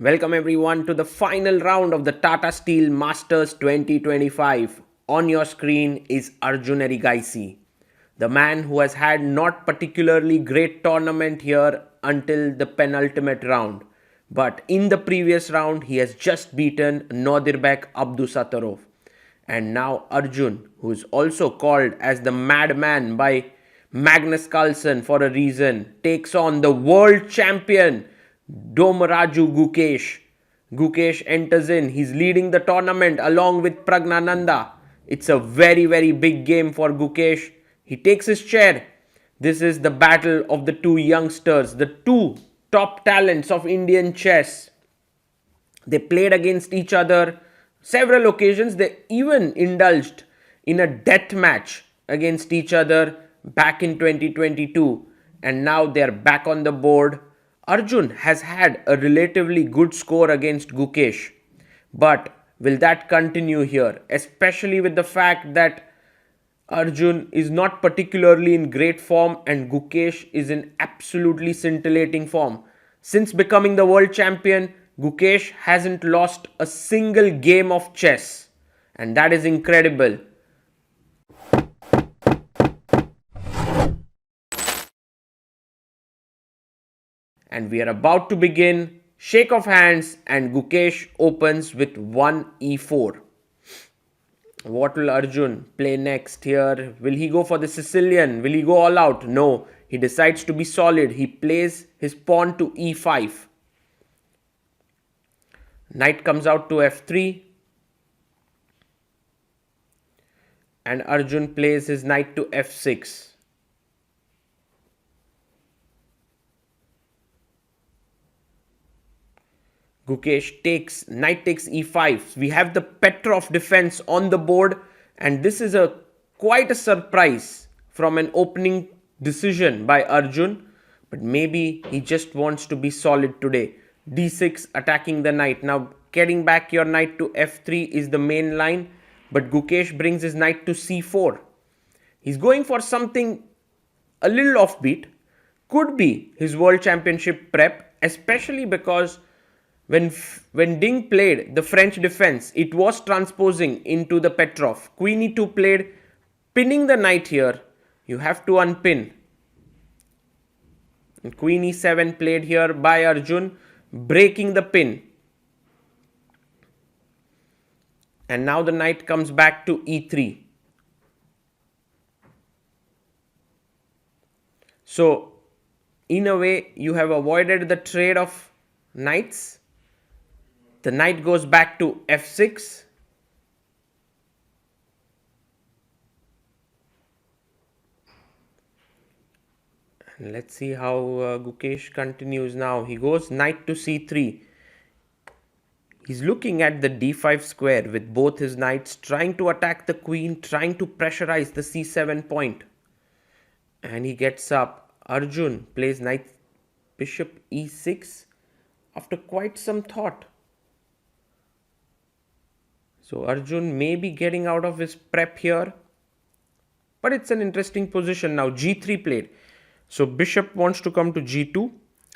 Welcome everyone to the final round of the Tata Steel Masters 2025. On your screen is Arjun Erigaisi, the man who has had not particularly great tournament here until the penultimate round. But in the previous round, he has just beaten Nodirbek Abdusattorov. And now Arjun, who is also called as the madman by Magnus Carlsen for a reason, takes on the world champion Domaraju Gukesh. Gukesh enters in. He's leading the tournament along with Pragnananda. It's a very big game for Gukesh. He takes his chair. This is the battle of the two youngsters, the two top talents of Indian chess. They played against each other several occasions. They even indulged in a death match against each other back in 2022. And now they're back on the board. Arjun has had a relatively good score against Gukesh. But will that continue here? Especially with the fact that Arjun is not particularly in great form and Gukesh is in absolutely scintillating form. Since becoming the world champion, Gukesh hasn't lost a single game of chess. And that is incredible. And we are about to begin. Shake of hands and Gukesh opens with 1 e4. What will Arjun play next here? Will he go for the Sicilian? Will he go all out? No. He decides to be solid. He plays his pawn to e5. Knight comes out to f3. And Arjun plays his knight to f6. Gukesh takes, knight takes e5. We have the Petrov defense on the board, and this is quite a surprise from an opening decision by Arjun, but maybe he just wants to be solid today. d6 attacking the knight. Now getting back your knight to f3 is the main line, but Gukesh brings his knight to c4. He's going for something a little offbeat. Could be his world championship prep, especially because when Ding played the French defense, it was transposing into the Petrov. Queen e2 played, pinning the knight here. You have to unpin. And Queen e7 played here by Arjun, breaking the pin. And now the knight comes back to e3. So, in a way, you have avoided the trade of knights. The knight goes back to f6. And let's see how Gukesh continues now. He goes knight to c3. He's looking at the d5 square with both his knights, trying to attack the queen, trying to pressurize the c7 point. And he gets up. Arjun plays knight bishop e6 after quite some thought. So Arjun may be getting out of his prep here. But it's an interesting position now. g3 played. So bishop wants to come to g2.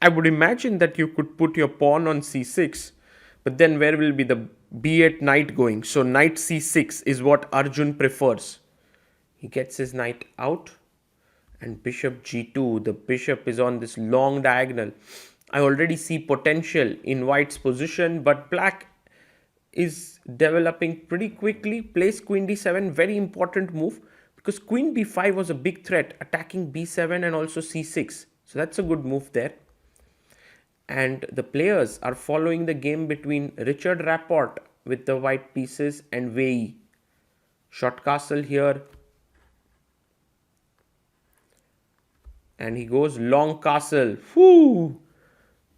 I would imagine that you could put your pawn on c6. But then where will be the b8 knight going? So knight c6 is what Arjun prefers. He gets his knight out. And bishop g2. The bishop is on this long diagonal. I already see potential in white's position. But black is developing pretty quickly. Plays queen d7, very important move, because queen b5 was a big threat, attacking b7 and also c6. So that's a good move there. And the players are following the game between Richard Rapport with the white pieces and Wei. Short castle here. And he goes long castle. Whoo!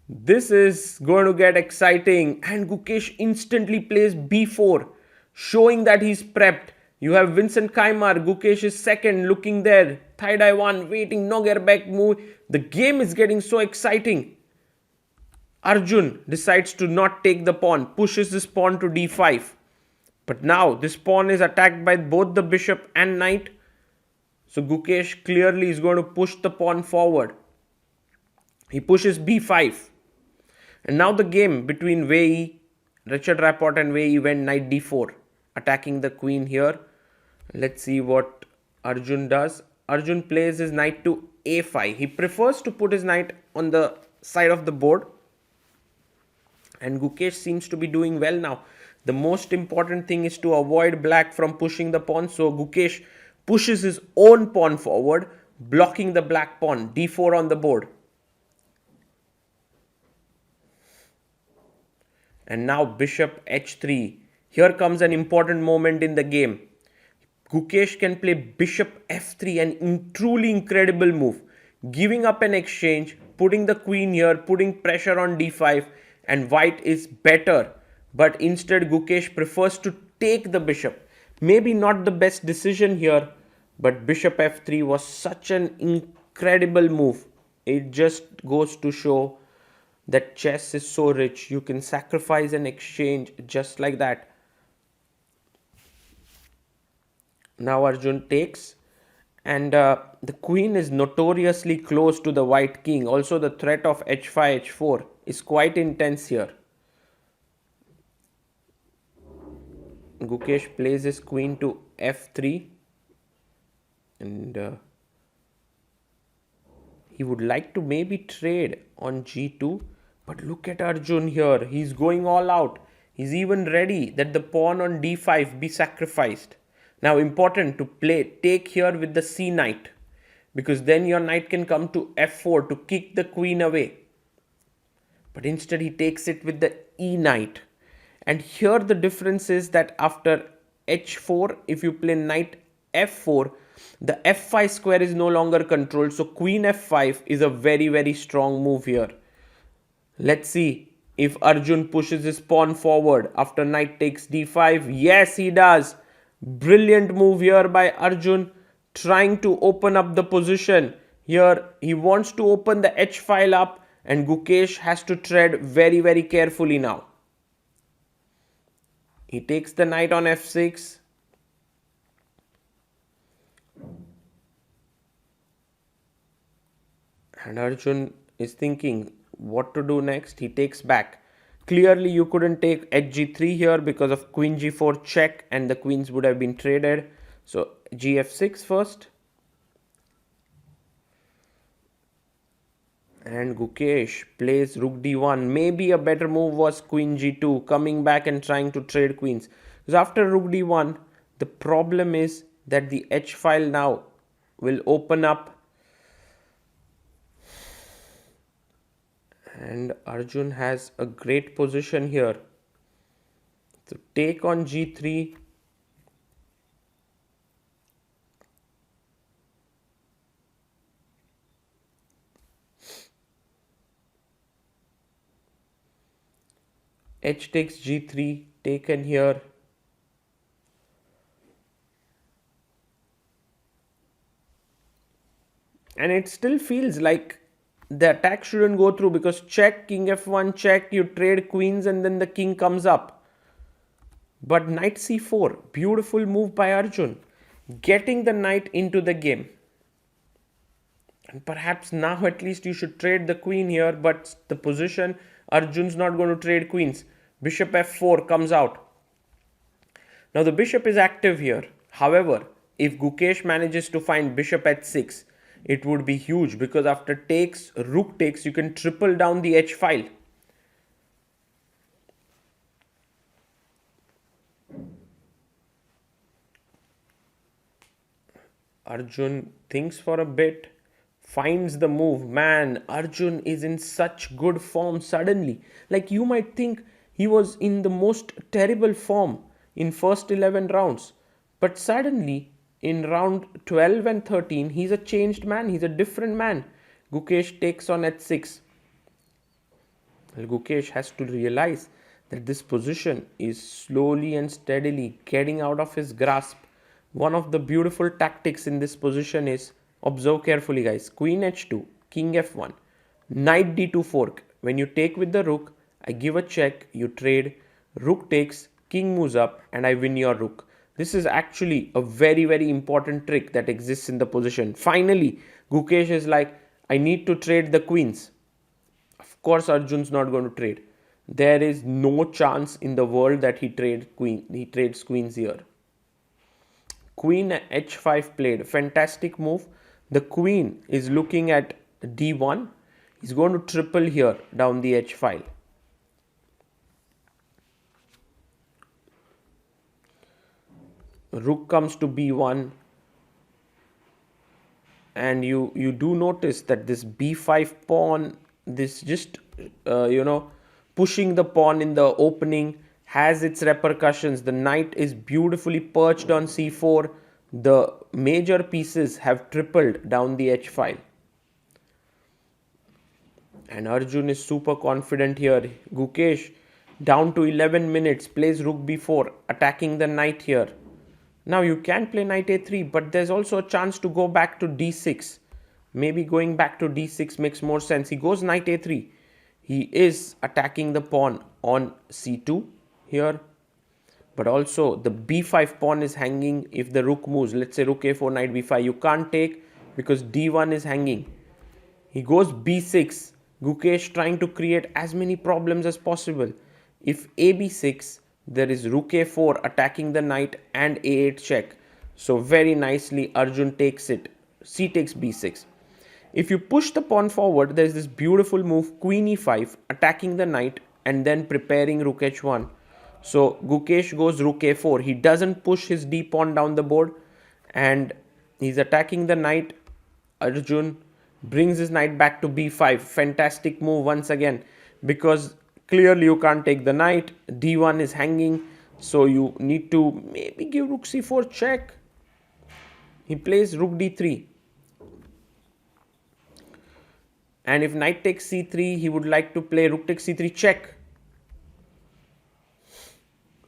This is going to get exciting, and Gukesh instantly plays b4, showing that he's prepped. You have Vincent Keimer, Gukesh is second, looking there. Thai-Dai 1, waiting, Noggerbeck move. The game is getting so exciting. Arjun decides to not take the pawn, pushes this pawn to d5. But now this pawn is attacked by both the bishop and knight. So Gukesh clearly is going to push the pawn forward. He pushes b5. And now the game between Wei, Richard Rapport and Wei went knight d4, attacking the queen here. Let's see what Arjun does. Arjun plays his knight to a5. He prefers to put his knight on the side of the board. And Gukesh seems to be doing well now. The most important thing is to avoid black from pushing the pawn. So Gukesh pushes his own pawn forward, blocking the black pawn, d4 on the board. And now bishop h3. Here comes an important moment in the game. Gukesh can play bishop f3, an truly incredible move. Giving up an exchange, putting the queen here, putting pressure on d5, and white is better. But instead Gukesh prefers to take the bishop. Maybe not the best decision here, but bishop f3 was such an incredible move. It just goes to show that chess is so rich. You can sacrifice an exchange just like that. Now Arjun takes, and the queen is notoriously close to the white king. Also the threat of h5, h4 is quite intense here. Gukesh plays his queen to f3, and he would like to maybe trade on g2, but look at Arjun here. He's going all out. He's even ready that the pawn on d5 be sacrificed. Now important to take here with the c knight, because then your knight can come to f4 to kick the queen away. But instead he takes it with the e knight. And here the difference is that after h4, if you play knight f4, the f5 square is no longer controlled. So queen f5 is a very strong move here. Let's see if Arjun pushes his pawn forward after knight takes d5. Yes, he does. Brilliant move here by Arjun, trying to open up the position. Here he wants to open the h file up, and Gukesh has to tread very carefully now. He takes the knight on f6. And Arjun is thinking what to do next. He takes back. Clearly you couldn't take hg3 here because of queen g4 check, and the queens would have been traded. So gf6 first. And Gukesh plays rook d1. Maybe a better move was queen g2, coming back and trying to trade queens. Because after rook d1, the problem is that the h file now will open up. And Arjun has a great position here. So take on g3. H takes g3, taken here. And it still feels like the attack shouldn't go through, because check, king f1, check, you trade queens and then the king comes up. But knight c4, beautiful move by Arjun, getting the knight into the game. And perhaps now at least you should trade the queen here, but the position, Arjun's not going to trade queens. Bishop f4 comes out. Now the bishop is active here. However, if Gukesh manages to find bishop h6, it would be huge, because after takes, rook takes, you can triple down the h file. Arjun thinks for a bit, finds the move. Man, Arjun is in such good form suddenly. Like, you might think he was in the most terrible form in first 11 rounds. But suddenly, in round 12 and 13, he's a changed man. He's a different man. Gukesh takes on h6. Well, Gukesh has to realize that this position is slowly and steadily getting out of his grasp. One of the beautiful tactics in this position is, observe carefully guys, queen h2, king f1, knight d2 fork. When you take with the rook, I give a check, you trade, rook takes, king moves up, and I win your rook. This is actually a very important trick that exists in the position. Finally, Gukesh is like, I need to trade the queens. Of course, Arjun's not going to trade. There is no chance in the world that he trades queens here. Queen h5 played. Fantastic move. The queen is looking at d1. He's going to triple here down the h file. Rook comes to b1. And you do notice that this b5 pawn, this just pushing the pawn in the opening has its repercussions. The knight is beautifully perched on c4. The major pieces have tripled down the h file. And Arjun is super confident here. Gukesh, down to 11 minutes, plays rook b4, attacking the knight here. Now you can play knight a3, but there's also a chance to go back to d6. Maybe going back to d6 makes more sense. He goes knight a3. He is attacking the pawn on c2 here. But also the b5 pawn is hanging if the rook moves. Let's say rook a4, knight b5. You can't take because d1 is hanging. He goes b6. Gukesh trying to create as many problems as possible. If a b6, there is rook a4 attacking the knight and a8 check. So very nicely Arjun takes it. C takes b6. If you push the pawn forward, there is this beautiful move queen e5 attacking the knight and then preparing rook h1. So Gukesh goes rook a4. He doesn't push his d pawn down the board and he's attacking the knight. Arjun brings his knight back to b5. Fantastic move once again because clearly you can't take the knight. d1 is hanging, so you need to maybe give rook c4 check. He plays rook d3. And if knight takes c3, he would like to play rook takes c3 check.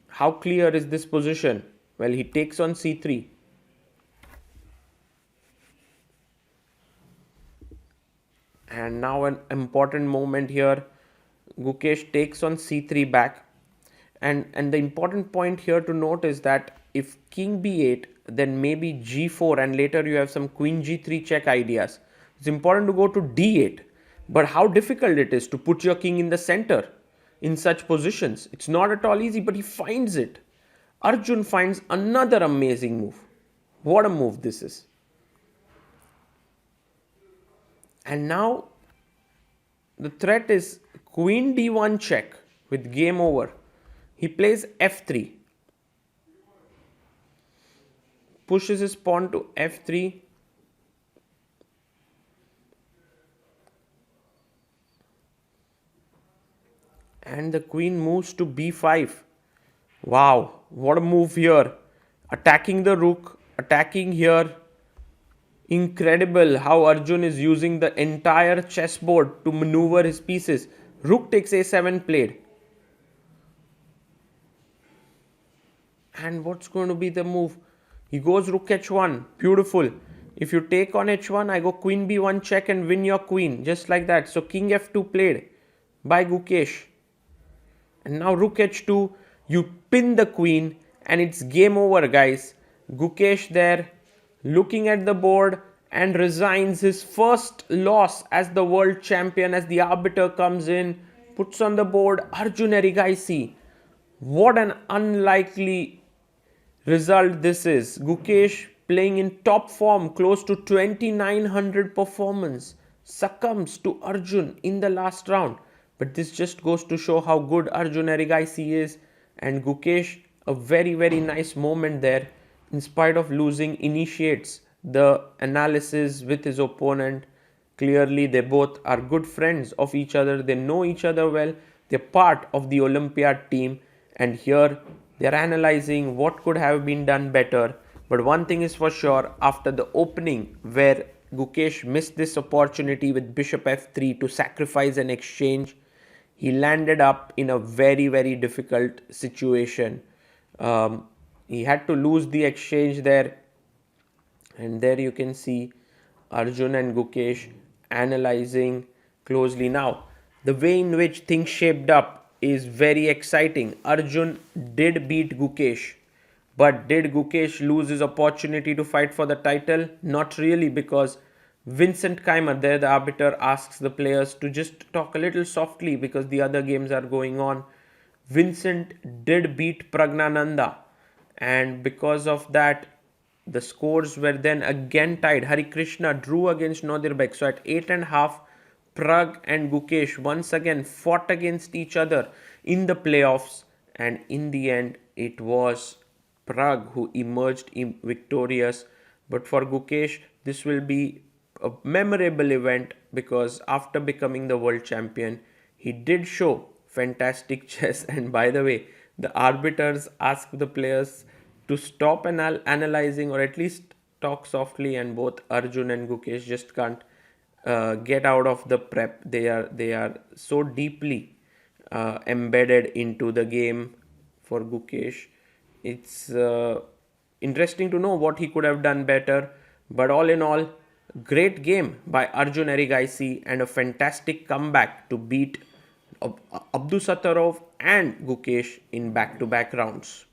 How clear is this position? Well, he takes on c3. And now an important moment here. Gukesh takes on c3 back. And the important point here to note is that if king b8, then maybe g4 and later you have some queen g3 check ideas. It's important to go to d8. But how difficult it is to put your king in the center in such positions. It's not at all easy, but he finds it. Arjun finds another amazing move. What a move this is. And now the threat is queen d1 check with game over. He plays f3. Pushes his pawn to f3. And the queen moves to b5. Wow, what a move here. Attacking the rook, attacking here. Incredible how Arjun is using the entire chessboard to maneuver his pieces. Rook takes a7 played. And what's going to be the move? He goes rook h1. Beautiful. If you take on h1, I go queen b1 check and win your queen. Just like that. So king f2 played by Gukesh. And now rook h2. You pin the queen and it's game over, guys. Gukesh there looking at the board and resigns his first loss as the world champion as the arbiter comes in, puts on the board Arjun Erigaisi. What an unlikely result this is. Gukesh playing in top form, close to 2900 performance, succumbs to Arjun in the last round. But this just goes to show how good Arjun Erigaisi is, and Gukesh, a very nice moment there, in spite of losing, initiates the analysis with his opponent. Clearly they both are good friends of each other, they know each other well, they're part of the Olympiad team, and here they're analyzing what could have been done better. But one thing is for sure, after the opening where Gukesh missed this opportunity with bishop f3 to sacrifice an exchange, he landed up in a very difficult situation. He had to lose the exchange there, and there you can see Arjun and Gukesh analyzing closely. Now, the way in which things shaped up is very exciting. Arjun did beat Gukesh, but did Gukesh lose his opportunity to fight for the title? Not really, because Vincent Keimer, there the arbiter asks the players to just talk a little softly because the other games are going on. Vincent did beat Pragnananda, and because of that, the scores were then again tied. Hari Krishna drew against Nodirbek. So at 8.5, Prag and Gukesh once again fought against each other in the playoffs, and in the end, it was Prague who emerged victorious. But for Gukesh, this will be a memorable event because after becoming the world champion, he did show fantastic chess. And by the way, the arbiters asked the players to stop analyzing or at least talk softly, and both Arjun and Gukesh just can't get out of the prep. They are so deeply embedded into the game. For Gukesh, it's interesting to know what he could have done better. But all in all, great game by Arjun Erigaisi and a fantastic comeback to beat Abdusattorov and Gukesh in back-to-back rounds.